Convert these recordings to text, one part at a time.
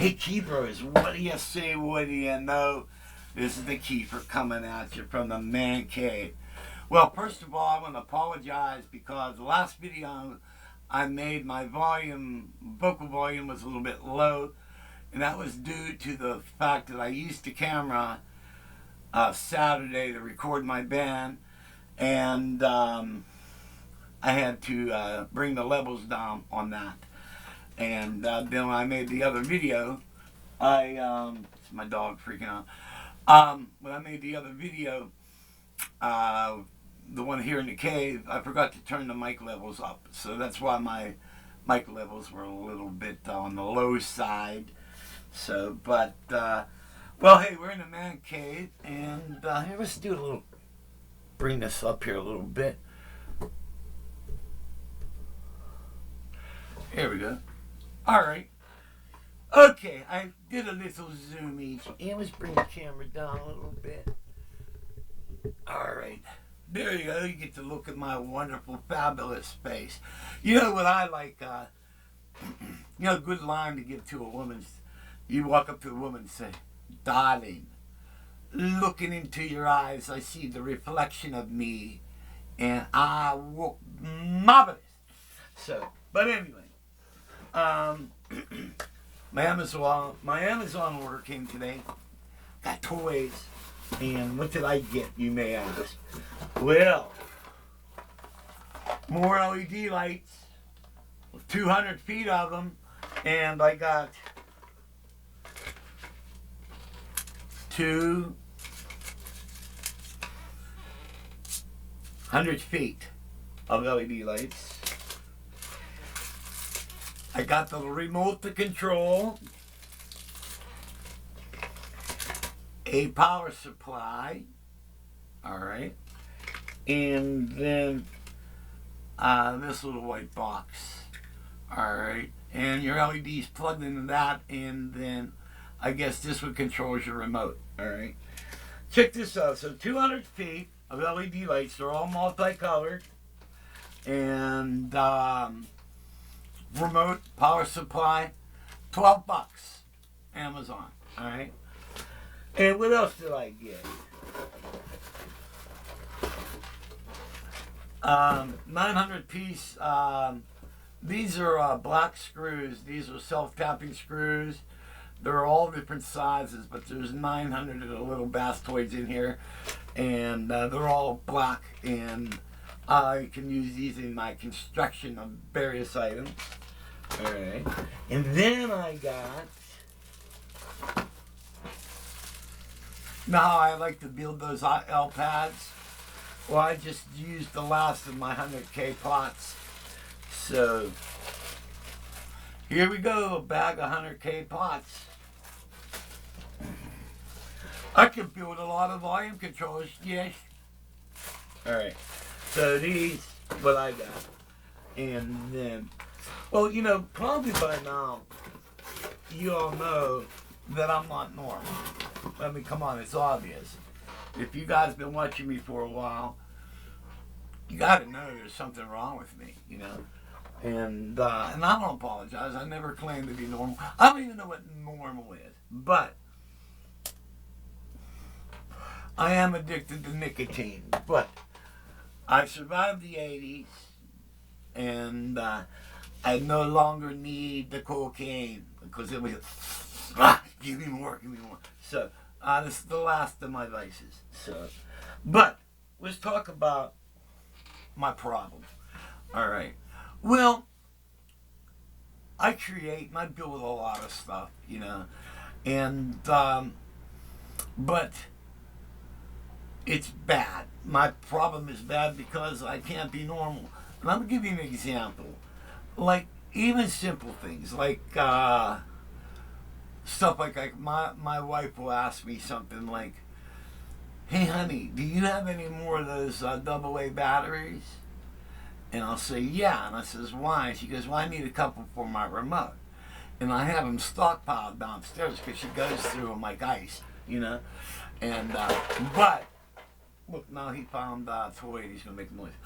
Hey Keepers, what do you say? What do you know? This is the Keeper coming at you from the man cave. Well, first of all, I want to apologize because the last video I made, my vocal volume was a little bit low, and that was due to the fact that I used the camera Saturday to record my band, and I had to bring the levels down on that. And then when I made the other video, it's my dog freaking out. When I made the other video, the one here in the cave, I forgot to turn the mic levels up. So that's why my mic levels were a little bit on the low side. So, but, well, hey, we're in the man cave, and here, let's do a little, bring this up here a little bit. Here we go. All right. Okay, I did a little zoom each. And let's bring the camera down a little bit. All right. There you go. You get to look at my wonderful, fabulous face. You know what I like? Good line to give to a woman. You walk up to a woman and say, "Darling, looking into your eyes, I see the reflection of me, and I look marvelous." So, but anyway. My Amazon order came today. Got toys. And what did I get, you may ask? Well, more LED lights, 200 feet of them, and I got 200 feet of LED lights. I got the remote to control, a power supply, all right, and then this little white box, all right, and your LEDs plugged into that, and then I guess this one controls your remote, all right. Check this out. So 200 feet of LED lights. They're all multicolored, and remote, power supply, $12, Amazon, all right. And what else did I get? 900 piece. These are black screws. These are self-tapping screws. They're all different sizes, but there's 900 of the little Bastoids in here, and they're all black. And I can use these in my construction of various items. All right, and then I got. Now I like to build those L pads. Well, I just used the last of my 100K pots. So here we go, a bag of 100K pots. I can build a lot of volume controllers, yes. All right, so these, what I got, and then. Well, probably by now, you all know that I'm not normal. I mean, come on, it's obvious. If you guys been watching me for a while, you got to know there's something wrong with me, And I don't apologize. I never claimed to be normal. I don't even know what normal is. But I am addicted to nicotine. But I survived the 80s, and I no longer need the cocaine because it was give me more. So this is the last of my vices. So, but let's talk about my problem. All right. Well, I create and I build a lot of stuff, and but it's bad. My problem is bad because I can't be normal. And I'm gonna give you an example. Like even simple things like stuff like my wife will ask me something like, "Hey honey, do you have any more of those AA batteries?" And I'll say, "Yeah." And I says, "Why?" She goes, "Well, I need a couple for my remote." And I have them stockpiled downstairs because she goes through them like ice, And but look, now he found a toy and he's gonna make noise.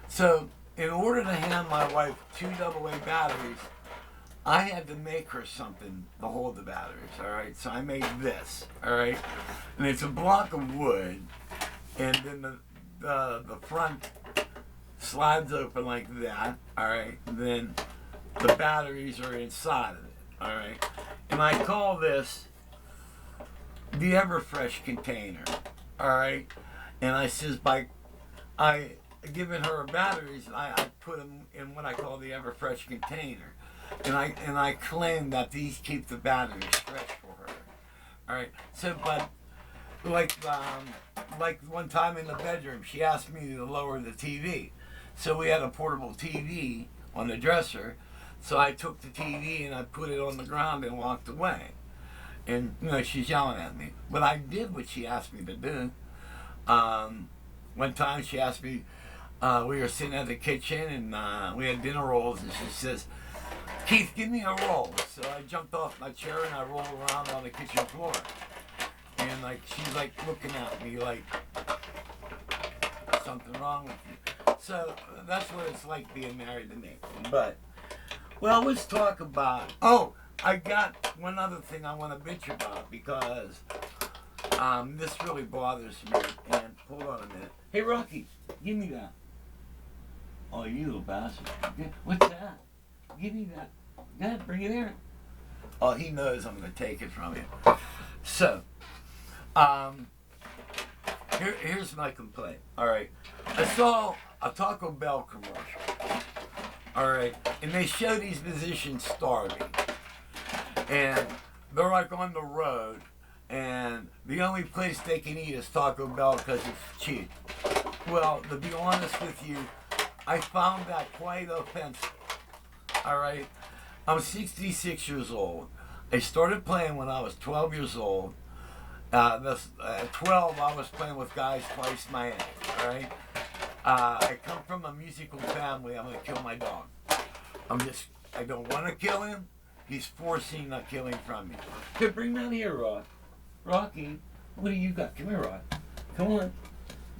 So in order to hand my wife 2 AA batteries, I had to make her something to hold the batteries, all right? So I made this, all right? And it's a block of wood, and then the front slides open like that, all right? And then the batteries are inside of it, all right? And I call this the Everfresh container, all right? And I says I given her batteries, I put them in what I call the Everfresh container, and I claim that these keep the batteries fresh for her, all right? So, but like one time in the bedroom, she asked me to lower the TV, so we had a portable TV on the dresser. So I took the TV and I put it on the ground and walked away. And she's yelling at me, but I did what she asked me to do. One time she asked me, we were sitting at the kitchen and we had dinner rolls, and she says, "Keith, give me a roll." So I jumped off my chair and I rolled around on the kitchen floor. And she's looking at me like, something wrong with you. So that's what it's like being married to Nick. But, well, let's talk about, I got one other thing I want to bitch about, because this really bothers me. And hold on a minute. Hey, Rocky, give me that. Oh, you little bastard. What's that? Give me that. Go ahead, bring it here. Oh, he knows I'm going to take it from him. So, here's my complaint. All right. I saw a Taco Bell commercial. All right. And they show these musicians starving. And they're on the road, and the only place they can eat is Taco Bell because it's cheap. Well, to be honest with you, I found that quite offensive. All right? I'm 66 years old. I started playing when I was 12 years old. At 12, I was playing with guys twice my age. All right? I come from a musical family. I'm going to kill my dog. I don't want to kill him. He's forcing the killing from me. Here, bring that here, Rock. Rocky, what do you got? Come here, Rock. Come on.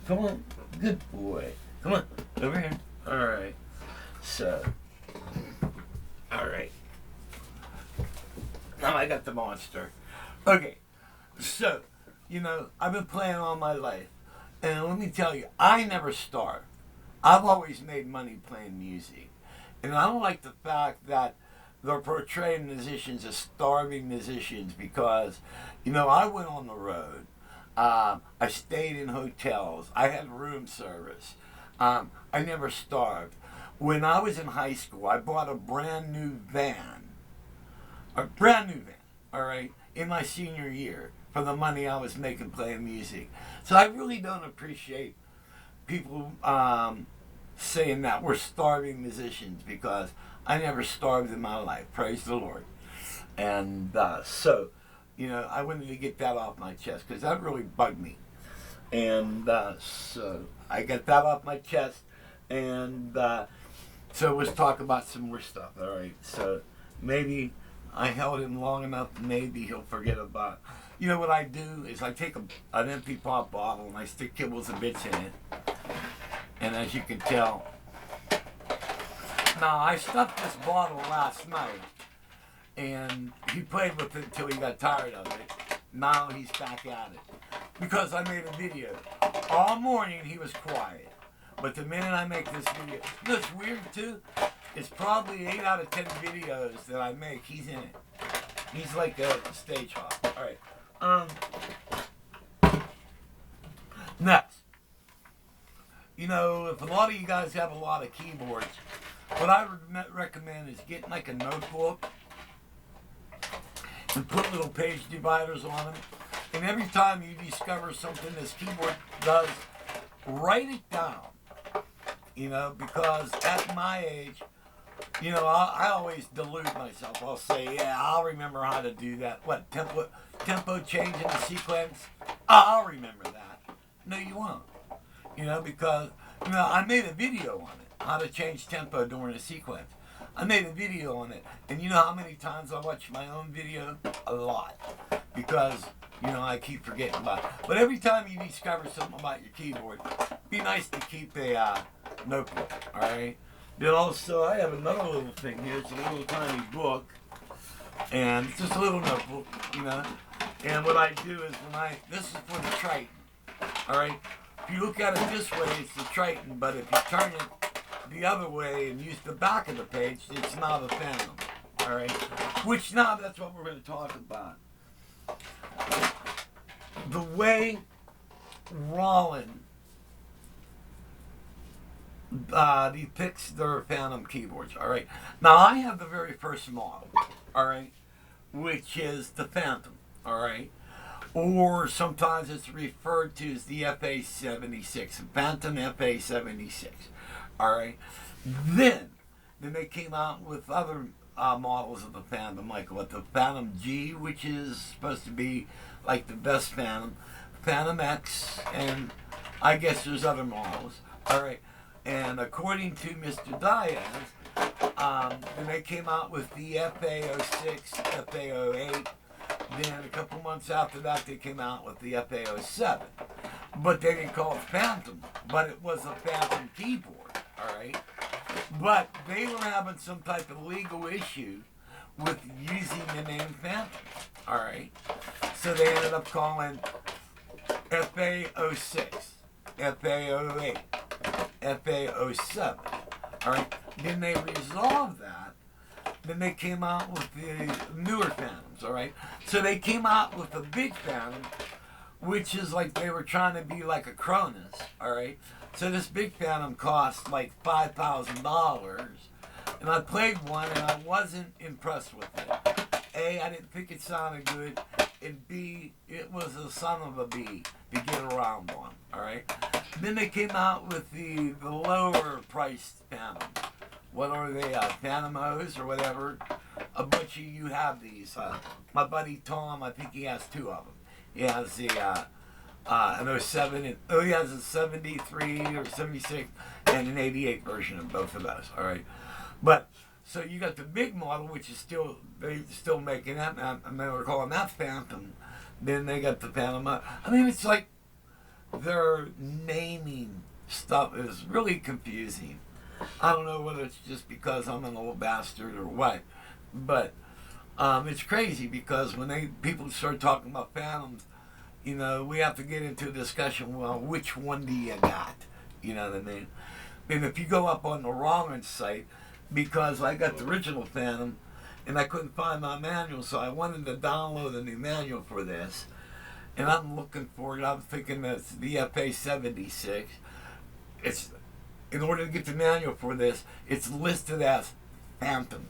Come on. Good boy. Come on. Over here. All right. So. All right. Now I got the monster. Okay. So, I've been playing all my life. And let me tell you, I never starved. I've always made money playing music. And I don't like the fact that they're portraying musicians as starving musicians, because, I went on the road. I stayed in hotels. I had room service. I never starved. When I was in high school, I bought a brand new van, all right, in my senior year for the money I was making playing music. So I really don't appreciate people saying that we're starving musicians, because I never starved in my life. Praise the Lord. And so, I wanted to get that off my chest, because that really bugged me. And so I got that off my chest. And so let's talk about some more stuff. All right. So maybe I held him long enough. Maybe he'll forget about. What I do is I take an empty pop bottle and I stick kibbles and bits in it. And as you can tell, now I stuffed this bottle last night, and he played with it until he got tired of it. Now he's back at it, because I made a video. All morning he was quiet, but the minute I make this video, it's weird too. It's probably 8 out of 10 videos that I make, he's in it. He's like a stage hop. All right. Next. If a lot of you guys have a lot of keyboards, what I recommend is getting a notebook and put little page dividers on them. And every time you discover something this keyboard does, write it down. Because at my age, I always delude myself. I'll say, yeah, I'll remember how to do that. What, tempo change in the sequence? I'll remember that. No, you won't. Because, I made a video on it, how to change tempo during a sequence. I made a video on it. And you know how many times I watch my own video? A lot. Because, I keep forgetting about it. But every time you discover something about your keyboard, be nice to keep a notebook, all right? Then also, I have another little thing here. It's a little tiny book, and it's just a little notebook, you know. And what I do is this is for the Triton, all right? If you look at it this way, it's the Triton, but if you turn it the other way and use the back of the page, it's now the Phantom, all right? Which now, that's what we're going to talk about. The way Roland depicts their Phantom keyboards, all right? Now, I have the very first model, all right, which is the Phantom, all right? Or sometimes it's referred to as the FA-76, Phantom FA-76, all right? Then they came out with other models of the Phantom, like what the Phantom G, which is supposed to be like the best Phantom, Phantom X, and I guess there's other models, all right? And according to Mr. Diaz, then they came out with the FA-06, FA-08. Then a couple months after that, they came out with the FA-07. But they didn't call it Phantom, but it was a Phantom keyboard, all right? But they were having some type of legal issue with using the name Phantom, all right? So they ended up calling FA-06, FA-08, FA-07, all right? Then they resolved that. Then they came out with the newer Phantoms, all right? So they came out with the big Phantom, which is like they were trying to be like a Cronus, all right? So this big Phantom cost like $5,000, and I played one and I wasn't impressed with it. A, I didn't think it sounded good, and B, it was a son of a bee to get around on, all right? Then they came out with the lower priced Phantom. What are they, Phantomos or whatever? A bunch of you have these. My buddy Tom, I think he has two of them. He has the an 07, and, he has a 73 or 76 and an 88 version of both of those, all right? But, so you got the big model, which is they're still making that, and they were calling that Phantom. Then they got the Phantom. I mean, it's like their naming stuff is really confusing. I don't know whether it's just because I'm an old bastard or what, but it's crazy because when people start talking about Phantoms, you know, we have to get into a discussion, well, which one do you got? You know what I mean? And if you go up on the Rollins site, because I got the original Phantom, and I couldn't find my manual, so I wanted to download a new manual for this, and I'm looking for it. I'm thinking that's the FA-76. It's, in order to get the manual for this, it's listed as Phantom.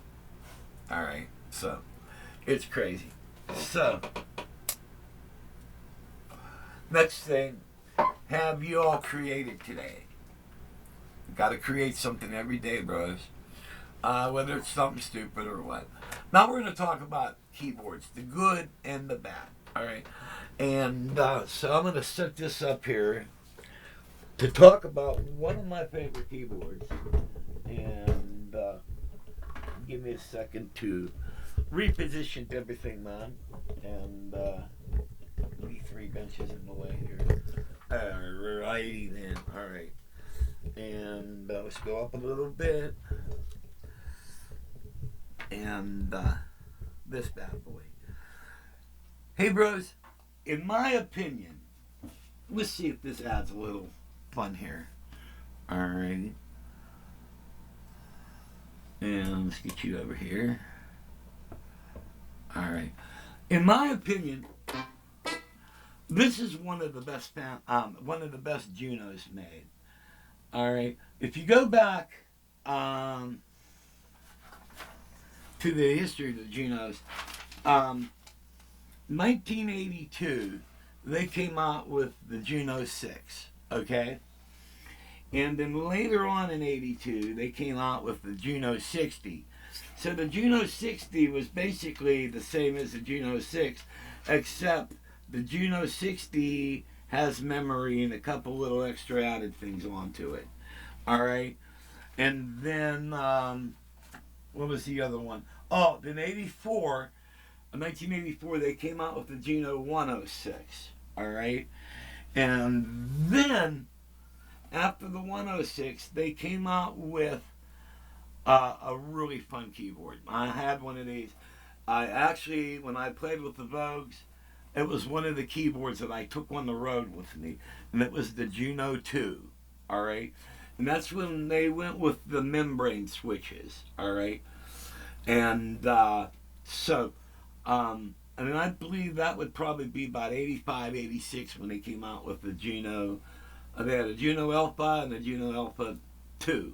All right, so it's crazy. So, next thing, have you all created today? Got to create something every day, bros. Whether it's something stupid or what. Now we're going to talk about keyboards, the good and the bad. All right, and so I'm going to set this up here to talk about one of my favorite keyboards, and give me a second to reposition everything, man, and leave three benches in the way here. Alrighty then, alright, and let's go up a little bit, and this bad boy. Hey bros, in my opinion, let's see if this adds a little fun here. Alright. And let's get you over here. Alright. In my opinion, this is one of the best Junos made. Alright. If you go back to the history of the Junos, 1982, they came out with the Juno 6. Okay? And then later on in 82, they came out with the Juno 60. So the Juno 60 was basically the same as the Juno 6, except the Juno 60 has memory and a couple little extra added things onto it. Alright? And then, what was the other one? Oh, then 1984, they came out with the Juno 106. Alright? And then, after the 106, they came out with a really fun keyboard. I had one of these. I actually, when I played with the Vogues, it was one of the keyboards that I took on the road with me, and it was the Juno 2. All right, and that's when they went with the membrane switches. All right, and so, I mean, I believe that would probably be about 85, 86 when they came out with the Juno. They had a Juno Alpha and a Juno Alpha 2.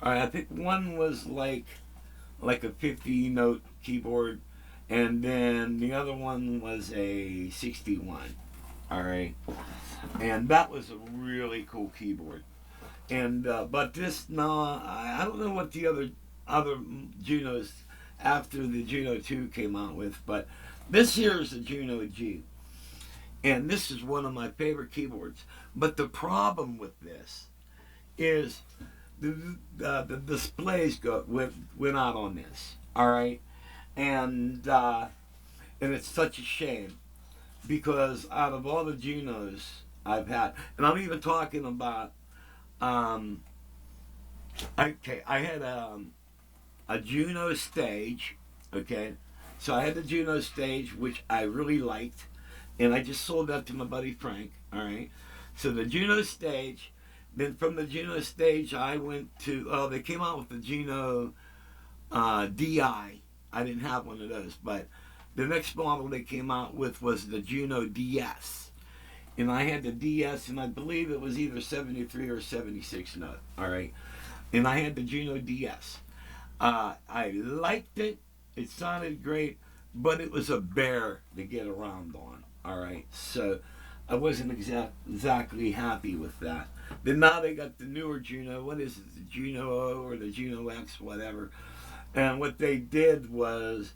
All right, I think one was like a 50 note keyboard, and then the other one was a 61. All right, and that was a really cool keyboard. And but this, no, I don't know what the other Junos after the Juno 2 came out with, but this here is the Juno G, and this is one of my favorite keyboards. But the problem with this is the displays went out on this. All right, and it's such a shame because out of all the Junos I've had, and I'm even talking about, okay, I had a Juno Stage, okay, so I had the Juno Stage which I really liked, and I just sold that to my buddy Frank. All right, so the Juno Stage. Then from the Juno Stage, I went to. Oh, they came out with the Juno DI. I didn't have one of those, but the next model they came out with was the Juno DS, and I had the DS, and I believe it was either 73 or 76 note. All right, and I had the Juno DS. I liked it. It sounded great, but it was a bear to get around on. All right, so I wasn't exactly happy with that. Then now they got the newer Juno. What is it? The Juno O or the Juno X, whatever. And what they did was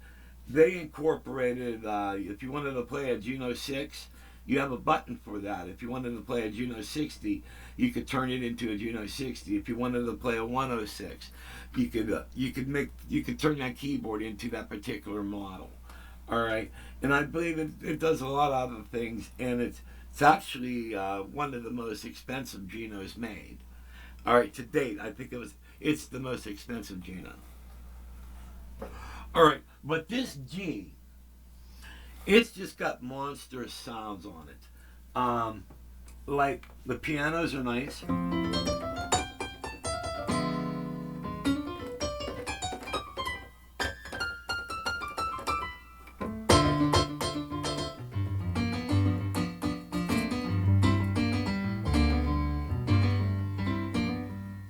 they incorporated, if you wanted to play a Juno 6, you have a button for that. If you wanted to play a Juno 60, you could turn it into a Juno 60. If you wanted to play a 106, you could turn that keyboard into that particular model. All right, and I believe it does a lot of other things, and it's actually one of the most expensive Junos made. All right, to date, I think it's the most expensive Juno. All right, but this G, it's just got monstrous sounds on it. Like the pianos are nice.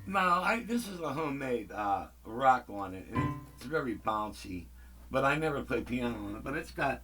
Now, this is a homemade rock on it, and it's very bouncy, but I never play piano on it. But it's got.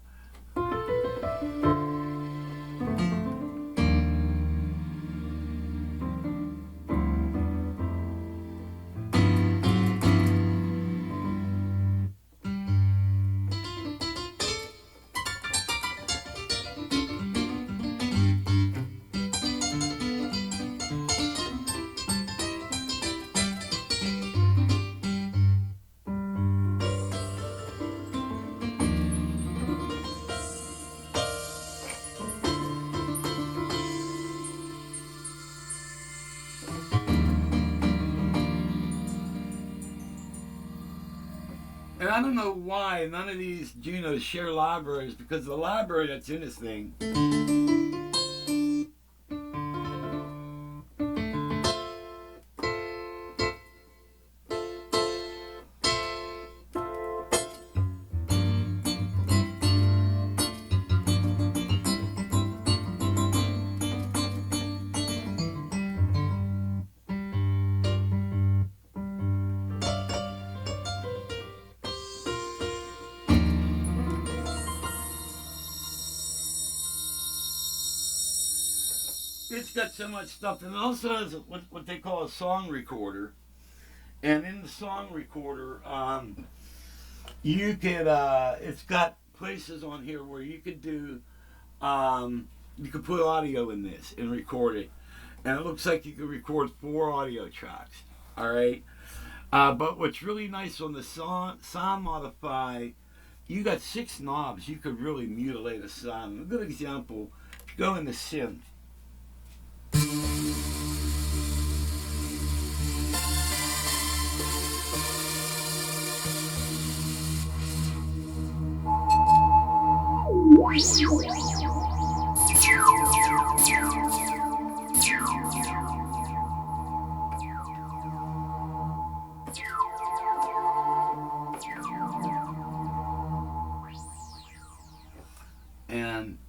And I don't know why none of these Junos share libraries, because the library that's in this thing. It's got so much stuff, and it also has what they call a song recorder. And in the song recorder, you could it's got places on here where you could do you could put audio in this and record it, and it looks like you could record 4 audio tracks. All right, but what's really nice on the sound modify, you got 6 knobs. You could really mutilate a sound. A good example: if you go in the synth. And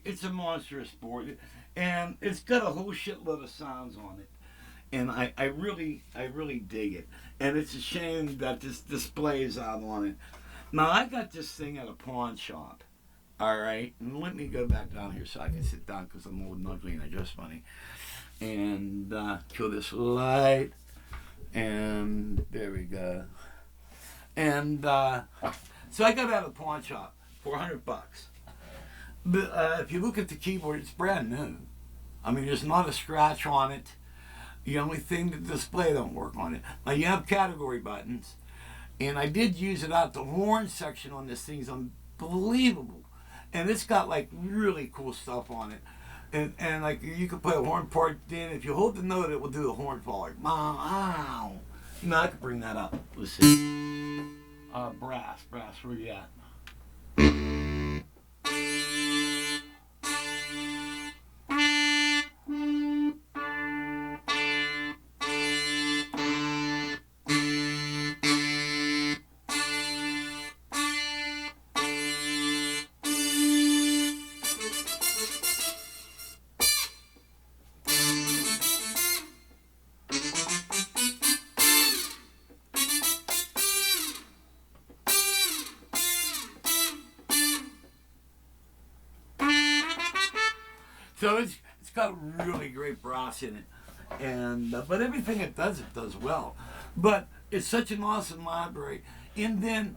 it's a monstrous board, and it's got a whole shitload of sounds on it, and I really dig it, and it's a shame that this display is out on it. Now I got this thing at a pawn shop. All right, and let me go back down here so I can sit down because I'm old and ugly and I dress funny. And kill this light, and there we go. And so I got it at a pawn shop for $100. But if you look at the keyboard, it's brand new. I mean, there's not a scratch on it. The only thing, the display don't work on it. Now you have category buttons, and I did use it out. The horn section on this thing is unbelievable, and it's got like really cool stuff on it. And like you can put a horn part in. If you hold the note, it will do the horn part. Like, wow. You know, I could bring that up. Let's see. Brass, where you at? So it's got really great brass in it, and but everything it does well. But it's such an awesome library. And then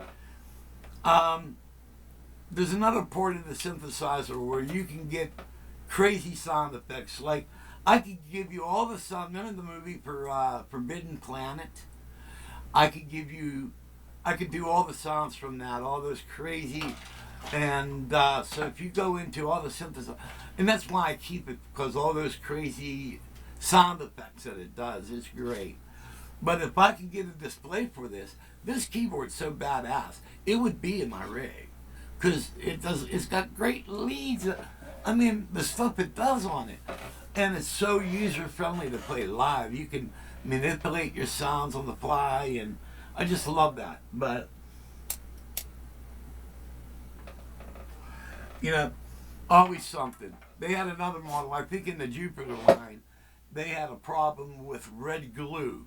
there's another port of the synthesizer where you can get crazy sound effects. Like I could give you all the sound. None of the movie for Forbidden Planet. I could do all the sounds from that, all those crazy. And so if you go into all the synthesizer, and that's why I keep it, because all those crazy sound effects that it does, it's great. But if I could get a display for this keyboard's so badass, it would be in my rig, because it's got great leads. I mean, the stuff it does on it, and it's so user friendly to play live. You can manipulate your sounds on the fly, and I just love that. But you know, always something. They had another model, I think in the Jupiter line, they had a problem with red glue,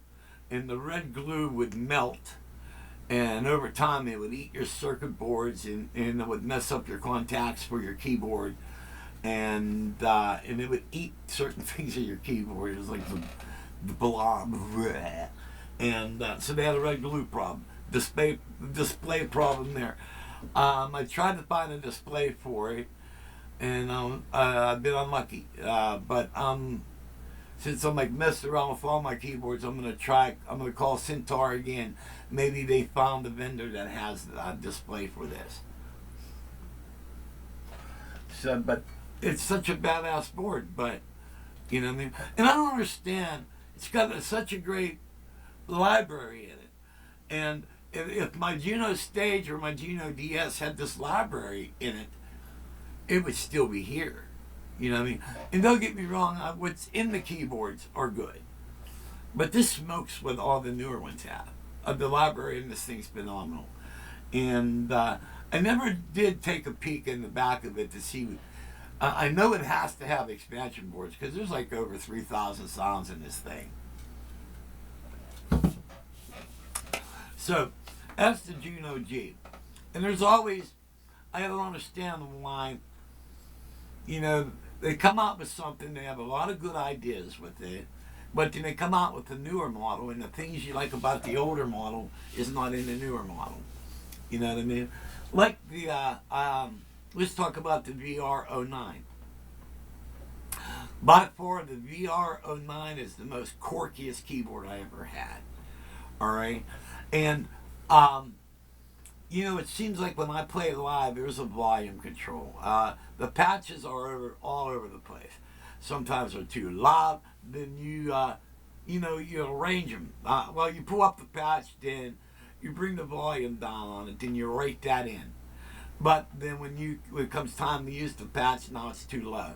and the red glue would melt, and over time it would eat your circuit boards, and it would mess up your contacts for your keyboard, and it would eat certain things in your keyboard. It was like the blob, and so they had a red glue problem, display problem there. I tried to find a display for it, and I've been unlucky. But since I'm like messing around with all my keyboards, I'm gonna call Centaur again. Maybe they found a vendor that has a display for this. So, but it's such a badass board. But you know what I mean. And I don't understand. It's got such a great library in it, and if my Juno Stage or my Juno DS had this library in it, it would still be here. You know what I mean? And don't get me wrong, what's in the keyboards are good. But this smokes what all the newer ones have. The library in this thing's phenomenal. And I never did take a peek in the back of it to see. I know it has to have expansion boards because there's like over 3,000 sounds in this thing. So that's the Juno G. And there's always, I don't understand why, you know, they come out with something, they have a lot of good ideas with it, but then they come out with the newer model, and the things you like about the older model is not in the newer model. You know what I mean? Like the, let's talk about the VR09. By far, the VR09 is the most quirkiest keyboard I ever had. All right? And, you know, it seems like when I play live, there's a volume control. The patches are all over the place. Sometimes they're too loud. Then you know, you arrange them. Well, you pull up the patch, then you bring the volume down on it, then you rate that in. But then when it comes time to use the patch, now it's too low.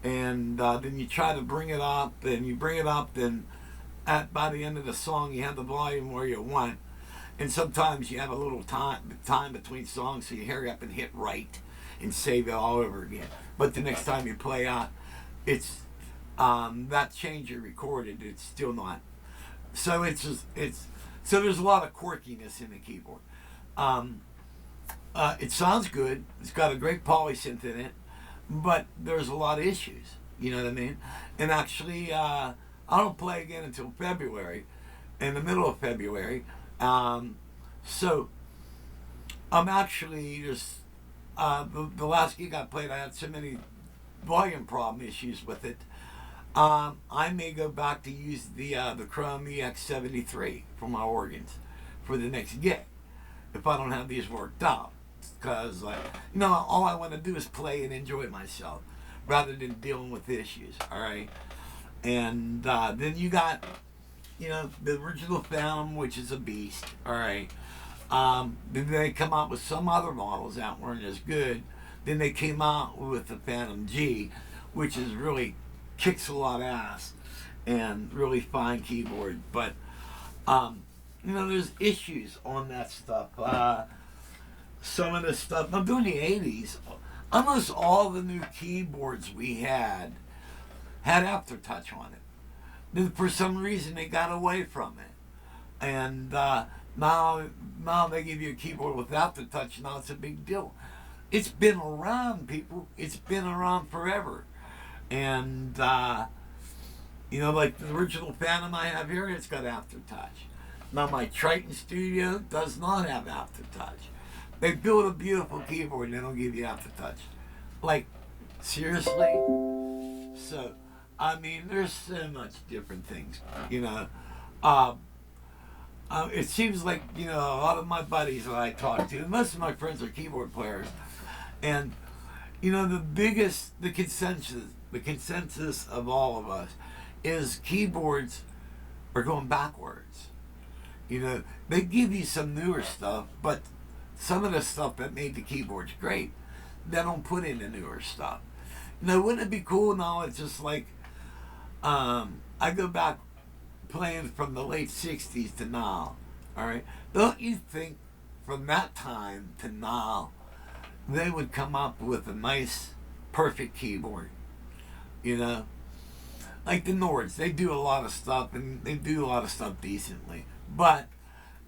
And then you try to bring it up, and you bring it up, then by the end of the song, you have the volume where you want. And sometimes you have a little time between songs, so you hurry up and hit right and save it all over again. But the next time you play out, it's that change you recorded, it's still not. So so there's a lot of quirkiness in the keyboard. It sounds good. It's got a great polysynth in it, but there's a lot of issues. You know what I mean? And actually, I don't play again until February, in the middle of February. So I'm actually just the last gig I played, I had so many volume problem issues with it. I may go back to use the Chrome EX73 for my organs for the next gig if I don't have these worked out, because you know, all I want to do is play and enjoy myself rather than dealing with issues. All right, and then you got, you know, the original Phantom, which is a beast. All right. Then they come out with some other models that weren't as good. Then they came out with the Phantom G, which is really kicks a lot of ass and really fine keyboard. But you know, there's issues on that stuff. Some of the stuff I'm doing the '80s. Almost all the new keyboards we had Aftertouch on it. Then for some reason they got away from it, and now they give you a keyboard with Aftertouch. Now it's a big deal. It's been around, people. It's been around forever, and you know, like the original Phantom I have here, it's got Aftertouch. Now my Triton Studio does not have Aftertouch. They build a beautiful keyboard and they don't give you Aftertouch. Like, seriously? So, I mean, there's so much different things, you know. It seems like, you know, a lot of my buddies that I talk to, most of my friends are keyboard players, and, you know, the consensus of all of us is keyboards are going backwards. You know, they give you some newer stuff, but some of the stuff that made the keyboards great, they don't put in the newer stuff. Now, wouldn't it be cool now? It's just like, I go back playing from the late 60s to now, all right? Don't you think from that time to now, they would come up with a nice, perfect keyboard, you know? Like the Nords, they do a lot of stuff, and they do a lot of stuff decently. But,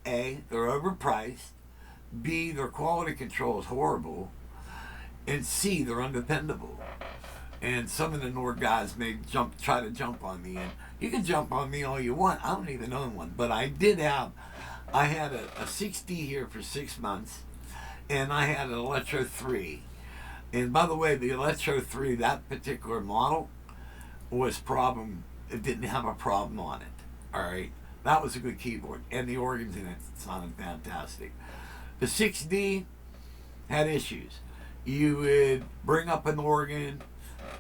A, they're overpriced. B, their quality control is horrible. And C, they're undependable. And some of the Nord guys may try to jump on me, and you can jump on me all you want. I don't even own one, but I had a 6D here for 6 months, and I had an Electro 3. And by the way, the Electro 3, that particular model, it didn't have a problem on it. All right, that was a good keyboard, and the organs in it sounded fantastic. The 6D had issues. You would bring up an organ,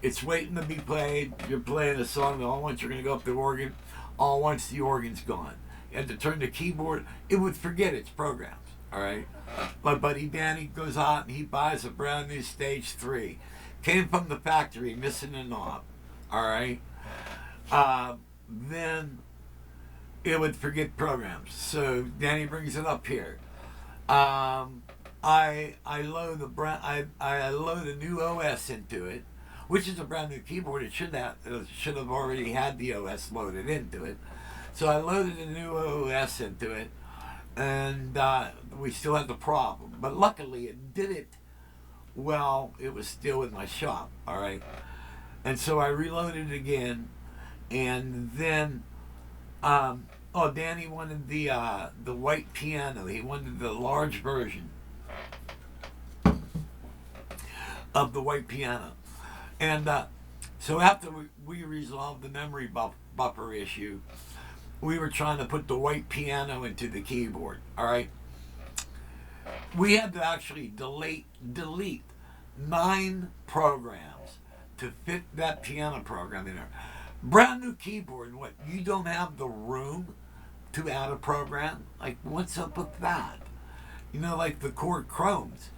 it's waiting to be played. You're playing a song, all at once you're going to go up the organ. All at once the organ's gone. You have to turn the keyboard. It would forget its programs. All right. My buddy Danny goes out and he buys a brand new Stage 3. came from the factory missing a knob, all right, then it would forget programs. So Danny brings it up here. I load I load a new OS into it, which is a brand new keyboard. It should have already had the OS loaded into it. So I loaded a new OS into it, and we still had the problem. But luckily, it did it while it was still in my shop. All right, and so I reloaded it again, and then oh, Danny wanted the white piano. He wanted the large version of the white piano, and so after we resolved the memory buffer issue, we were trying to put the white piano into the keyboard. All right, we had to actually delete 9 programs to fit that piano program in there. Brand new keyboard. What, you don't have the room to add a program? Like, what's up with that? You know, like the Core Chromes,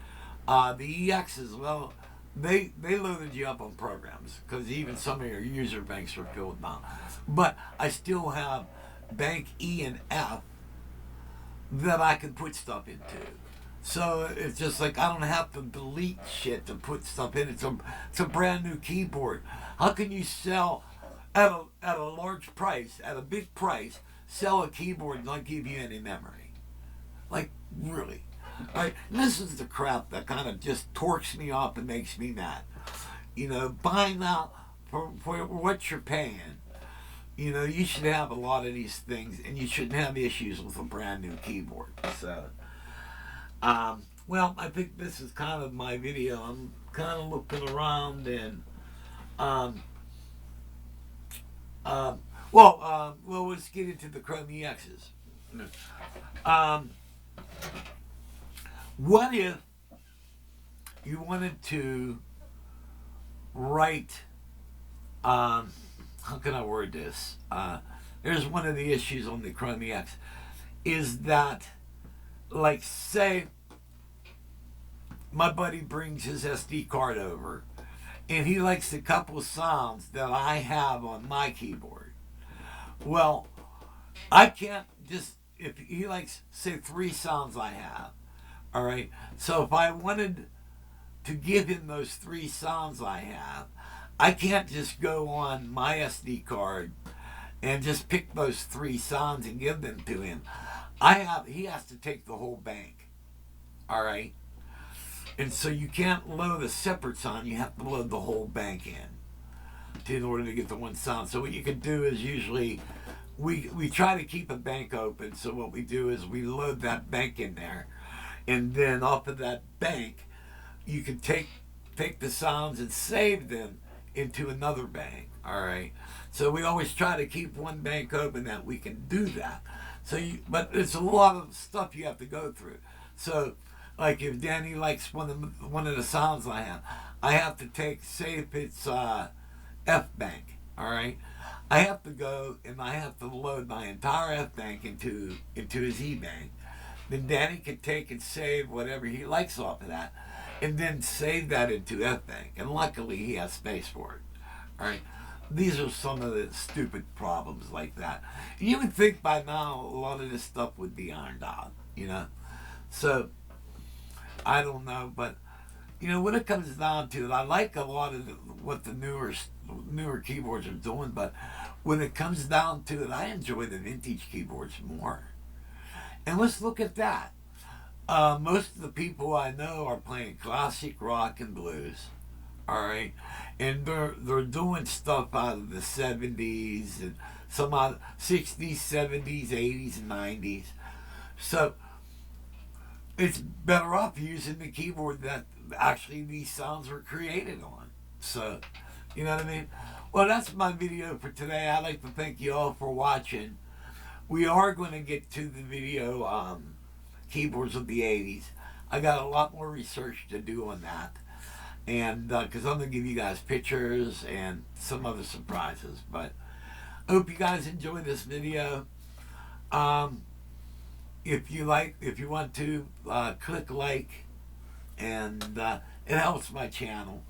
the EXs. Well, they loaded you up on programs because even some of your user banks are filled now. But I still have bank E and F that I can put stuff into. So it's just like I don't have to delete shit to put stuff in. It's a brand new keyboard. How can you sell at a large price, at a big price, sell a keyboard and not give you any memory? Like, really? Right? This is the crap that kind of just torques me off and makes me mad. You know, buying out for what you're paying. You know, you should have a lot of these things, and you shouldn't have issues with a brand new keyboard. So, well, I think this is kind of my video. I'm kind of looking around, and well, let's get into the Chrome EXs. What if you wanted to write? How can I word this? There's one of the issues on the Chrome EX is that, like, say my buddy brings his SD card over and he likes a couple of sounds that I have on my keyboard. Well, I can't just, if he likes, say, 3 sounds I have, all right? So if I wanted to give him those 3 sounds I have, I can't just go on my SD card and just pick those 3 sounds and give them to him. He has to take the whole bank, all right? And so you can't load a separate sound. You have to load the whole bank in order to get the one sound. So what you can do is usually we try to keep a bank open. So what we do is we load that bank in there, and then off of that bank, you can take the sounds and save them into another bank. All right. So we always try to keep one bank open that we can do that. But it's a lot of stuff you have to go through. So, like if Danny likes one of the sounds I have to take, say if it's F bank, all right, I have to go and I have to load my entire F bank into his E bank. Then Danny can take and save whatever he likes off of that, and then save that into F bank. And luckily he has space for it. All right. These are some of the stupid problems like that. And you would think by now a lot of this stuff would be ironed out, you know. So I don't know, but you know, when it comes down to it, I like a lot of what the newer keyboards are doing, but when it comes down to it, I enjoy the vintage keyboards more. And let's look at that. Most of the people I know are playing classic rock and blues, all right, and they're doing stuff out of the 70s and some out of 60s, 70s, 80s, and 90s. So it's better off using the keyboard that actually these sounds were created on. So, you know what I mean? Well, that's my video for today. I'd like to thank you all for watching. We are going to get to the video keyboards of the 80s. I got a lot more research to do on that. And because I'm going to give you guys pictures and some other surprises. But I hope you guys enjoy this video. If you want to, click like, and it helps my channel.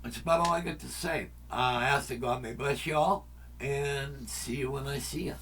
That's about all I got to say. I ask that God may bless you all, and see you when I see you.